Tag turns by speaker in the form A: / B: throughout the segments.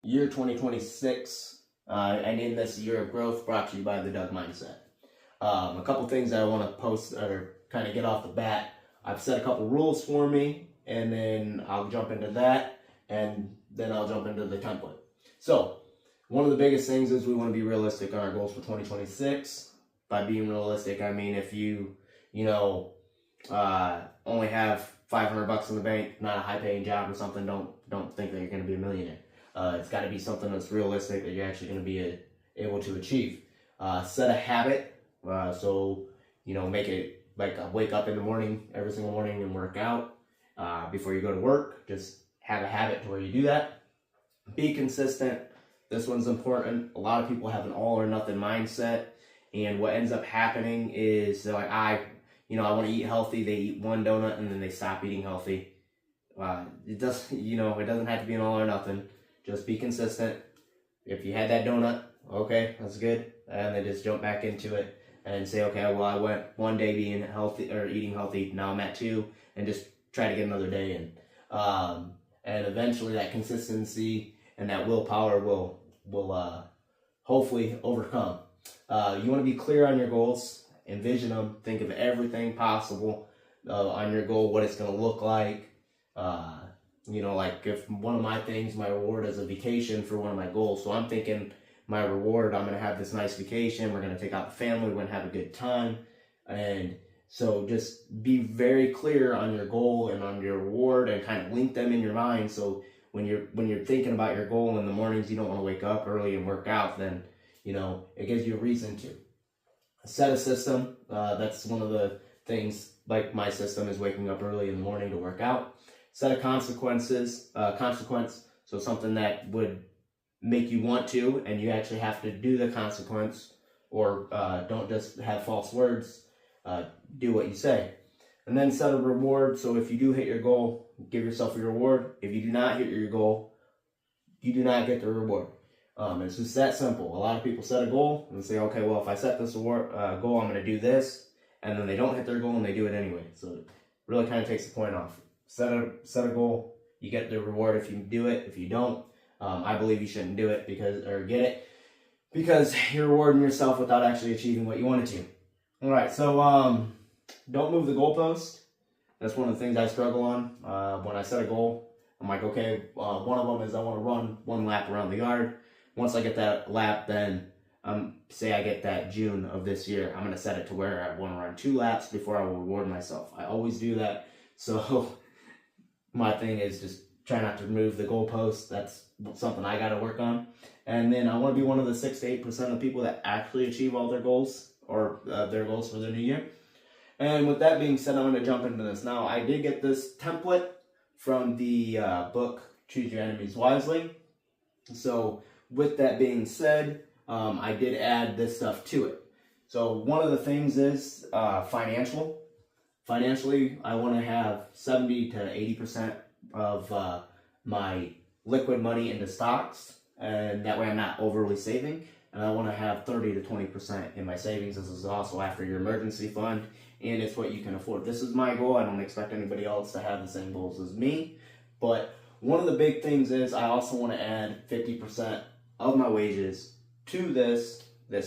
A: year 2026. I named this Year of Growth, brought to you by the Doug Mindset. A couple things that I want to post or kind of get off the bat. I've set a couple rules for me, and then I'll jump into that, and then I'll jump into the template. So, one of the biggest things is we want to be realistic on our goals for 2026. By being realistic, I mean if you only have $500 in the bank, not a high-paying job or something, don't think that you're going to be a millionaire. It's got to be something that's realistic that you're actually going to be able to achieve. Set a habit. Make it like wake up in the morning, every single morning, and work out before you go to work. Just have a habit to where you do that. Be consistent. This one's important. A lot of people have an all or nothing mindset, and what ends up happening is they're like, I want to eat healthy. They eat one donut and then they stop eating healthy. It doesn't have to be an all or nothing. Just be consistent. If you had that donut, okay, that's good, and then just jump back into it and say, okay, well, I went one day being healthy or eating healthy. Now I'm at 2, and just try to get another day in. And eventually, that consistency and that willpower will hopefully overcome. You want to be clear on your goals. Envision them. Think of everything possible on your goal, what it's going to look like. Like if one of my things, my reward is a vacation for one of my goals. So I'm thinking my reward, I'm going to have this nice vacation. We're going to take out the family. We're going to have a good time. And so just be very clear on your goal and on your reward and kind of link them in your mind. So when you're thinking about your goal in the mornings, you don't want to wake up early and work out, then, it gives you a reason to. Set a system. That's one of the things, like my system is waking up early in the morning to work out. Set a consequence, so something that would make you want to, and you actually have to do the consequence, or don't just have false words, do what you say. And then set a reward, so if you do hit your goal, give yourself a reward. If you do not hit your goal, you do not get the reward. It's just that simple. A lot of people set a goal and say, okay, well, if I set this goal, I'm going to do this, and then they don't hit their goal and they do it anyway. So it really kind of takes the point off. Set a goal, you get the reward if you do it. If you don't, I believe you shouldn't do it because you're rewarding yourself without actually achieving what you wanted to. All right, so don't move the goalpost. That's one of the things I struggle on. When I set a goal, I'm like, okay, one of them is I want to run 1 lap around the yard. Once I get that lap, then say I get that June of this year, I'm going to set it to where I want to run 2 laps before I will reward myself. I always do that. So my thing is just try not to move the goalpost. That's something I got to work on. And then I want to be one of the 6 to 8% of people that actually achieve all their goals or their goals for the new year. And with that being said, I'm going to jump into this. Now, I did get this template from the book, Choose Your Enemies Wisely. So with that being said, I did add this stuff to it. So one of the things is financial. Financially, I want to have 70 to 80% of my liquid money into stocks, and that way I'm not overly saving. And I want to have 30 to 20% in my savings. This is also after your emergency fund, and it's what you can afford. This is my goal. I don't expect anybody else to have the same goals as me. But one of the big things is I also want to add 50% of my wages to this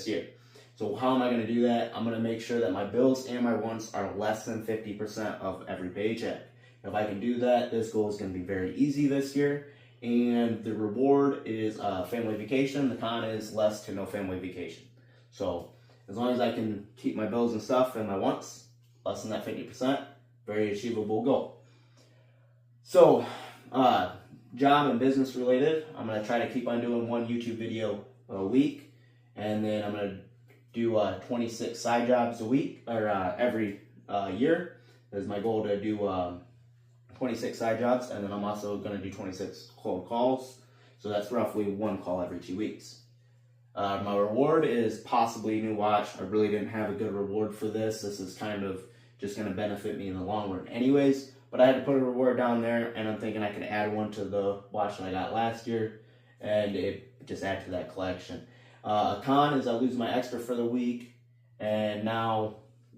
A: year. So how am I going to do that? I'm going to make sure that my bills and my wants are less than 50% of every paycheck. If I can do that, this goal is going to be very easy this year. And the reward is family vacation. The con is less to no family vacation. So as long as I can keep my bills and stuff and my wants less than that 50%, very achievable goal. So job and business related, I'm going to try to keep on doing 1 YouTube video a week. And then I'm going to do 26 side jobs a week, or every year. Is my goal to do 26 side jobs, and then I'm also going to do 26 cold calls. So that's roughly 1 call every 2 weeks. My reward is possibly a new watch. I really didn't have a good reward for this. This is kind of just going to benefit me in the long run anyways. But I had to put a reward down there, and I'm thinking I could add one to the watch that I got last year, and it just add to that collection. A con is I lose my extra for the week, and now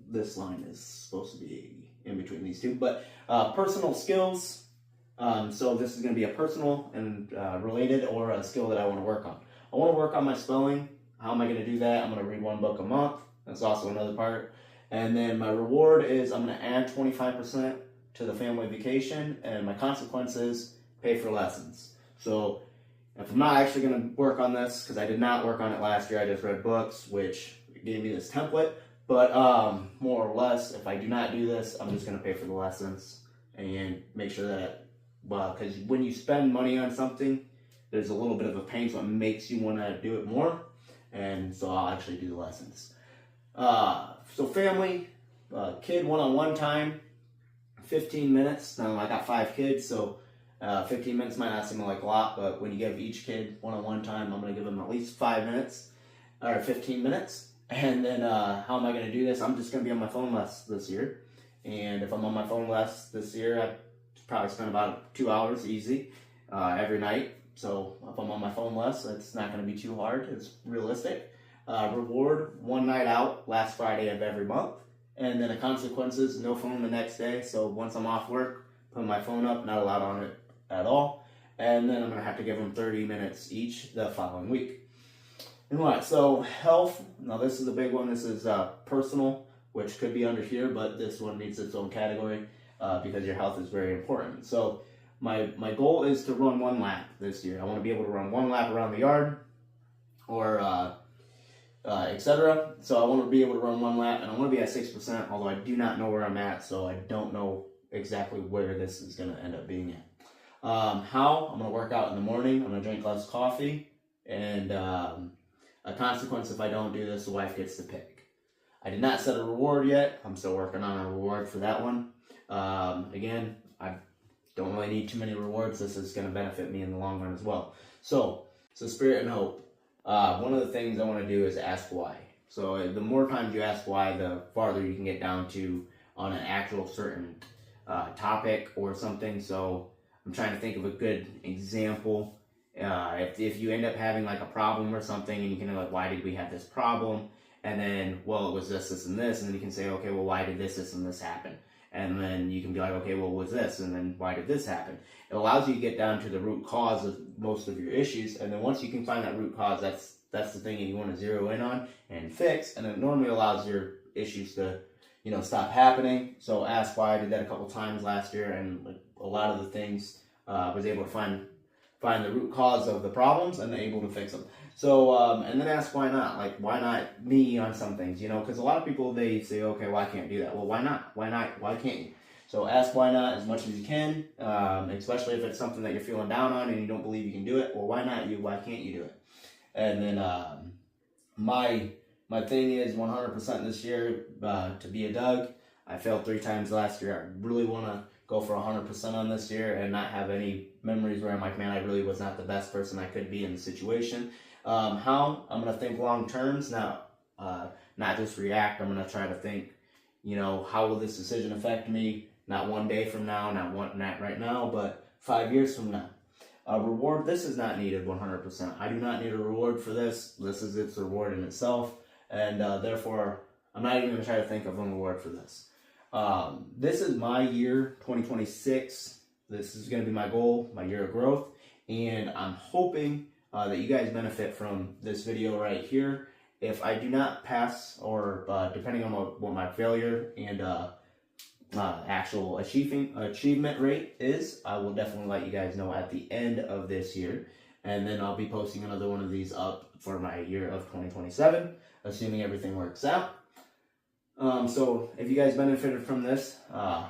A: this line is supposed to be in between these two. But personal skills, So this is going to be a personal and related or a skill that I want to work on. I want to work on my spelling. How am I going to do that? I'm going to read 1 book a month. That's also another part. And then my reward is I'm going to add 25% to the family vacation, and my consequence is pay for lessons. So if I'm not actually going to work on this, because I did not work on it last year, I just read books, which gave me this template. But more or less, if I do not do this, I'm just going to pay for the lessons and make sure that, well, because when you spend money on something, there's a little bit of a pain, so it makes you want to do it more. And so I'll actually do the lessons. So family, kid one-on-one time, 15 minutes. Now I got 5 kids, so 15 minutes might not seem like a lot, but when you give each kid one-on-one time, I'm going to give them at least 5 minutes, or 15 minutes. And then how am I going to do this? I'm just going to be on my phone less this year. And if I'm on my phone less this year, I probably spend about 2 hours easy every night. So if I'm on my phone less, it's not going to be too hard. It's realistic. Reward, 1 night out last Friday of every month. And then the consequences, no phone the next day. So once I'm off work, put my phone up, not allowed on it at all. And then I'm going to have to give them 30 minutes each the following week. And what? So health, now this is a big one. This is personal, which could be under here, but this one needs its own category because your health is very important. So my goal is to run 1 lap this year. I want to be able to run 1 lap around the yard or etc. So I want to be able to run 1 lap, and I want to be at 6%, although I do not know where I'm at, so I don't know exactly where this is going to end up being at. How? I'm going to work out in the morning. I'm going to drink less coffee, and a consequence if I don't do this, the wife gets to pick. I did not set a reward yet. I'm still working on a reward for that one. Again, I don't really need too many rewards. This is going to benefit me in the long run as well. So spirit and hope. One of the things I want to do is ask why. So the more times you ask why, the farther you can get down to on an actual certain topic or something. So I'm trying to think of a good example. If you end up having like a problem or something, and you can know like, why did we have this problem? And then, well, it was this, and this, and then you can say, okay, well, why did this, and this happen? And then you can be like, okay, well, what's this? And then why did this happen? It allows you to get down to the root cause of most of your issues. And then once you can find that root cause, that's the thing that you want to zero in on and fix. And it normally allows your issues to, stop happening. So ask why. I did that a couple times last year, and a lot of the things I was able to find the root cause of the problems and able to fix them. So, and then ask why not? Like, why not me on some things, because a lot of people, they say, okay, well, I can't do that. Well, why not? Why not? Why can't you? So ask why not as much as you can, especially if it's something that you're feeling down on and you don't believe you can do it. Well, why not you? Why can't you do it? And then my thing is 100% this year to be a Doug. I failed 3 times last year. I really want to go for 100% on this year and not have any memories where I'm like, man, I really was not the best person I could be in the situation. How? I'm going to think long terms, not just react. I'm going to try to think, how will this decision affect me? Not 1 day from now, not right now, but 5 years from now. Reward, this is not needed 100%. I do not need a reward for this. This is its reward in itself. And therefore, I'm not even going to try to think of a reward for this. This is my year, 2026. This is going to be my goal, my year of growth. And I'm hoping that you guys benefit from this video right here. If I do not pass, or depending on what my failure and actual achievement rate is, I will definitely let you guys know at the end of this year. And then I'll be posting another one of these up for my year of 2027, assuming everything works out. So if you guys benefited from this,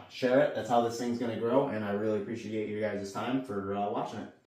A: share it. That's how this thing's going to grow. And I really appreciate you guys' time for watching it.